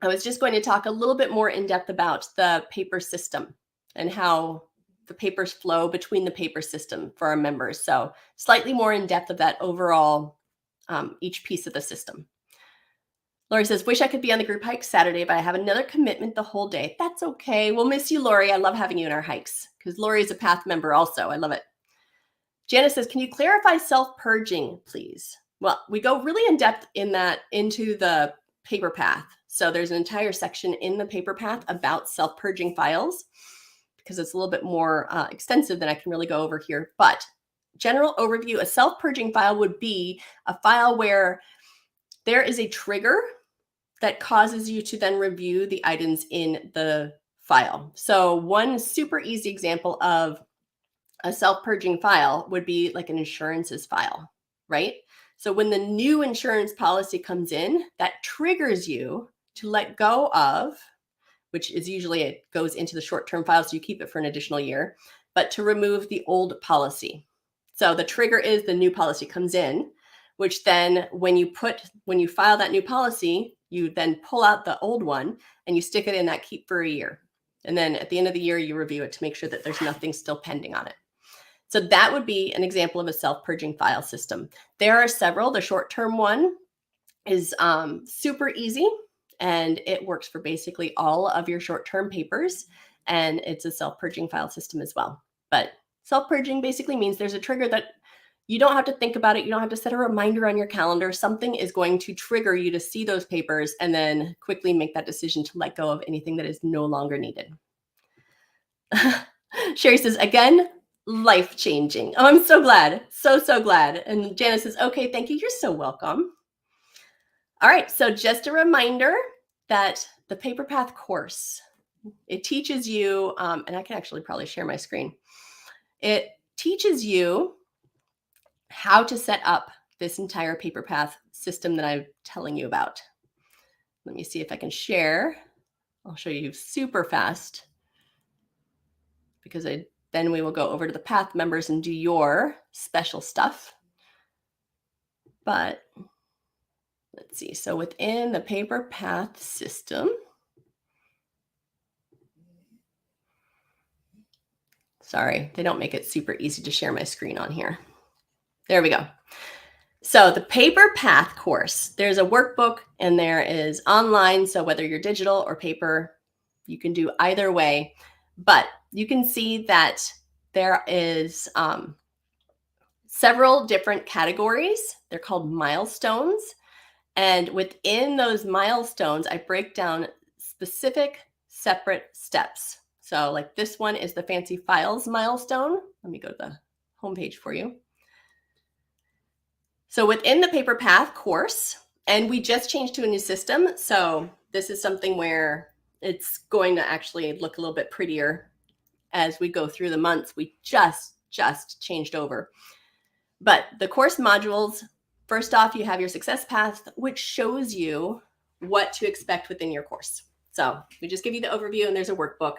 was just going to talk a little bit more in depth about the paper system and how the papers flow between the paper system for our members. So slightly more in depth of that overall, each piece of the system. Lori says, wish I could be on the group hike Saturday, but I have another commitment the whole day. That's okay. We'll miss you, Lori. I love having you in our hikes because Lori is a PATH member also. I love it. Janice says, can you clarify self-purging, please? Well, we go really in depth in that into the paper path. So there's an entire section in the paper path about self-purging files because it's a little bit more extensive than I can really go over here. But general overview, a self-purging file would be a file where there is a trigger that causes you to then review the items in the file. So one super easy example of a self-purging file would be like an insurances file, right? So when the new insurance policy comes in, that triggers you to let go of, which is usually it goes into the short-term file, so you keep it for an additional year, but to remove the old policy. So the trigger is the new policy comes in, which then when you file that new policy, you then pull out the old one and you stick it in that keep for a year. And then at the end of the year, you review it to make sure that there's nothing still pending on it. So that would be an example of a self-purging file system. There are several. The short-term one is super easy, and it works for basically all of your short-term papers, and it's a self-purging file system as well. But self-purging basically means there's a trigger that you don't have to think about it. You don't have to set a reminder on your calendar. Something is going to trigger you to see those papers and then quickly make that decision to let go of anything that is no longer needed. Sherry says, again, life-changing. Oh, I'm so glad. So glad. And Janice says, okay, thank you. You're so welcome. All right. So just a reminder that the Paper Path course, it teaches you, and I can actually probably share my screen. It teaches you how to set up this entire paper path system that I'm telling you about. Let me see if I can share. I'll show you super fast because then we will go over to the path members and do your special stuff. But let's see. So within the paper path system, sorry, they don't make it super easy to share my screen on here. There we go. So the paper path course, there's a workbook and there is online. So whether you're digital or paper, you can do either way. But you can see that there is several different categories. They're called milestones. And within those milestones, I break down specific separate steps. So like this one is the fancy files milestone. Let me go to the homepage for you. So within the paper path course, and we just changed to a new system. So this is something where it's going to actually look a little bit prettier as we go through the months. We just changed over. But the course modules, first off, you have your success path, which shows you what to expect within your course. So we just give you the overview and there's a workbook.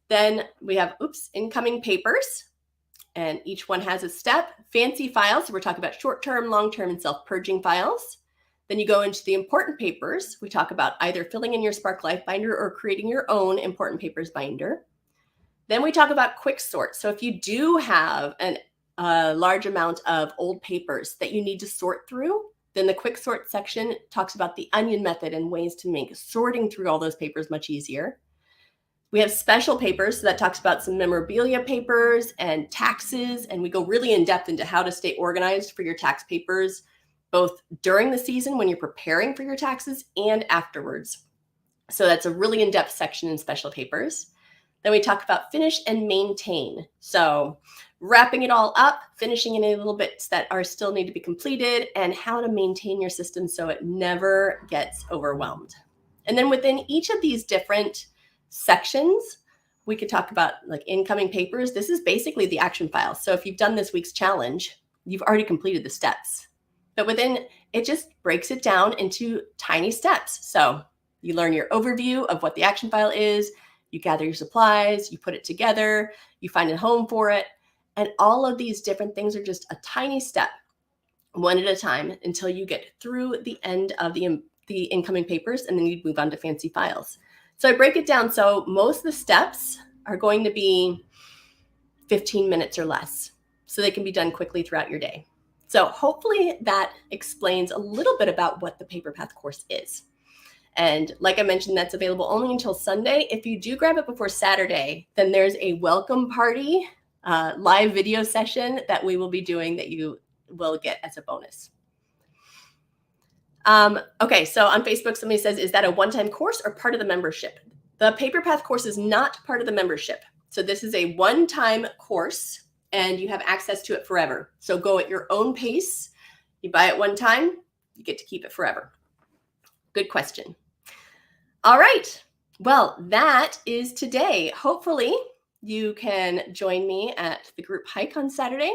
Then we have, incoming papers, and each one has a step. Fancy files, so we're talking about short-term, long-term, and self-purging files. Then you go into the important papers. We talk about either filling in your Spark Life binder or creating your own important papers binder. Then we talk about quick sort. So if you do have a large amount of old papers that you need to sort through, then the quick sort section talks about the onion method and ways to make sorting through all those papers much easier. We have special papers, so that talks about some memorabilia papers and taxes, and we go really in depth into how to stay organized for your tax papers, both during the season when you're preparing for your taxes and afterwards. So that's a really in-depth section in special papers. Then we talk about finish and maintain. So wrapping it all up, finishing any little bits that are still need to be completed, and how to maintain your system so it never gets overwhelmed. And then within each of these different sections, we could talk about like incoming papers. This is basically the action file. So if you've done this week's challenge, you've already completed the steps. But within, it just breaks it down into tiny steps. So you learn your overview of what the action file is, you gather your supplies, you put it together, you find a home for it. And all of these different things are just a tiny step, one at a time, until you get through the end of the incoming papers, and then you move on to fancy files. So I break it down. So most of the steps are going to be 15 minutes or less, so they can be done quickly throughout your day. So hopefully that explains a little bit about what the Paper Path course is. And like I mentioned, that's available only until Sunday. If you do grab it before Saturday, then there's a welcome party live video session that we will be doing that you will get as a bonus. Okay, so on Facebook, somebody says, is that a one-time course or part of the membership? The Paper Path course is not part of the membership. So this is a one-time course and you have access to it forever. So go at your own pace. You buy it one time, you get to keep it forever. Good question. All right. Well, that is today. Hopefully you can join me at the group hike on Saturday,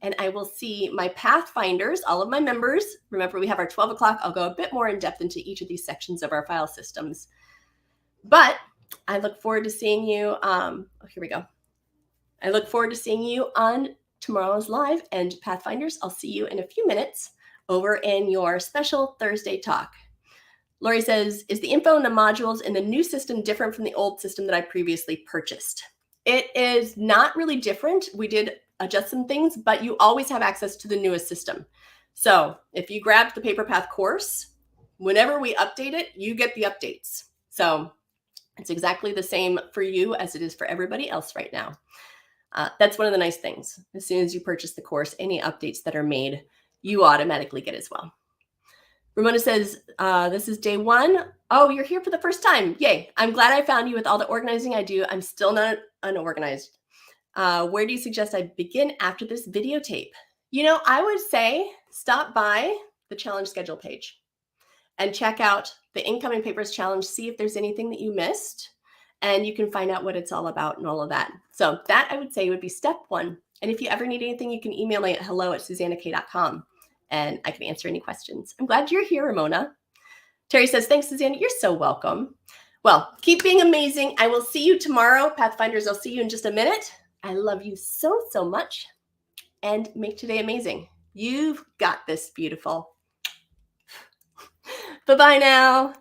and I will see my Pathfinders, all of my members. Remember, we have our 12 o'clock. I'll go a bit more in depth into each of these sections of our file systems. But I look forward to seeing you. Here we go. I look forward to seeing you on tomorrow's live, and Pathfinders, I'll see you in a few minutes over in your special Thursday talk. Lori says, is the info in the modules in the new system different from the old system that I previously purchased? It is not really different. We did adjust some things, but you always have access to the newest system. So if you grabbed the Paper Path course, whenever we update it, you get the updates. So it's exactly the same for you as it is for everybody else right now. That's one of the nice things. As soon as you purchase the course, any updates that are made, you automatically get as well. Ramona says, this is day one. Oh, you're here for the first time. Yay. I'm glad I found you with all the organizing I do. I'm still not unorganized. Where do you suggest I begin after this videotape? You know, I would say stop by the challenge schedule page and check out the incoming papers challenge, see if there's anything that you missed, and you can find out what it's all about and all of that. So that I would say would be step one. And if you ever need anything, you can email me at hello@suzannakaye.com. And I can answer any questions. I'm glad you're here, Ramona. Terry says, thanks, Suzanne. You're so welcome. Well, keep being amazing. I will see you tomorrow. Pathfinders, I'll see you in just a minute. I love you so, so much. And make today amazing. You've got this, beautiful. Bye-bye now.